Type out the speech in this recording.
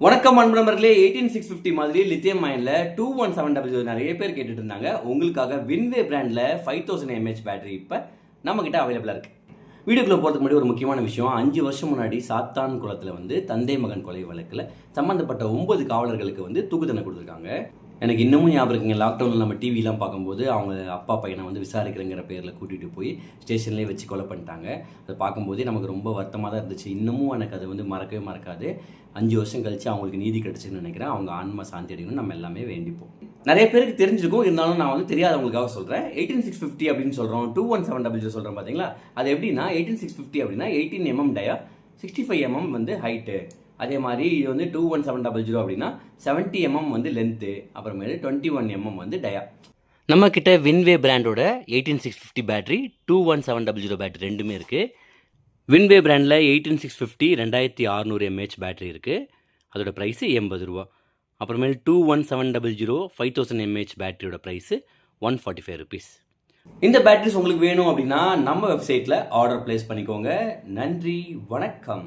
வணக்கம் அன்பு நண்பர்களே. 18650 மாதிரி லித்தியம் அயன்ல 21700 நிறைய பேர் கேட்டுட்டு இருந்தாங்க. உங்களுக்காக வின்வே பிராண்ட்ல 5000 mAh பேட்டரி இப்ப நம்ம கிட்ட அவைலபிளா இருக்கு. வீடியோக்குள்ள போறதுக்கு முன்னாடி ஒரு முக்கியமான விஷயம். 5 வருஷம் முன்னாடி சாத்தான் குளத்துல தந்தை மகன் கொலை வழக்குல சம்பந்தப்பட்ட 9 காவலர்களுக்கு தூக்கு தண்டனை கொடுத்துருக்காங்க. எனக்கு இன்னமும் ஞாபகம் இருக்குங்க. லாக்டவுனில் நம்ம டிவிலாம் பார்க்கும்போது அவங்க அப்பா பையனை விசாரிக்கிறங்கிற பேரில் கூட்டிகிட்டு போய் ஸ்டேஷன்லேயே வச்சு கொலை பண்ணிட்டாங்க. அதை பார்க்கும்போதே நமக்கு ரொம்ப வருத்தமாக தான் இருந்துச்சு. இன்னமும் எனக்கு அது மறக்கவே மறக்காது. 5 வருஷம் கழிச்சு அவங்களுக்கு நீதி கிடச்சின்னு நினைக்கிறேன். அவங்க ஆன்மா சாந்தி அடையணும்னு நம்ம எல்லாமே வேண்டிப்போம். நிறைய பேருக்கு தெரிஞ்சிருக்கும், இருந்தாலும் நான் தெரியாதவங்களுக்காக சொல்கிறேன். 18650 அப்படின்னு சொல்கிறோம், 21700 சொல்கிறோம் பார்த்தீங்களா. அது எப்படின்னா 18650 அப்படின்னா 18 mm டயா, 65 mm ஹைட்டு. அதே மாதிரி இது 21700 அப்படின்னா 70 mm லென்த்து, அப்புறமேலு 21 mm டயா. நம்ம கிட்ட வின்வே பிராண்டோட 18650 பேட்டரி, 21700 பேட்டரி ரெண்டுமே இருக்குது. வின்வே பிராண்டில் 18650 2600 mAh பேட்டரி இருக்குது. அதோட ப்ரைஸு 80 ரூபா. அப்புறமேல் 21700 5000 mAh பேட்டரியோட ப்ரைஸு 145 ருபீஸ். இந்த பேட்டரிஸ் உங்களுக்கு வேணும் அப்படின்னா நம்ம வெப்சைட்டில் ஆர்டர் பிளேஸ் பண்ணிக்கோங்க. நன்றி, வணக்கம்.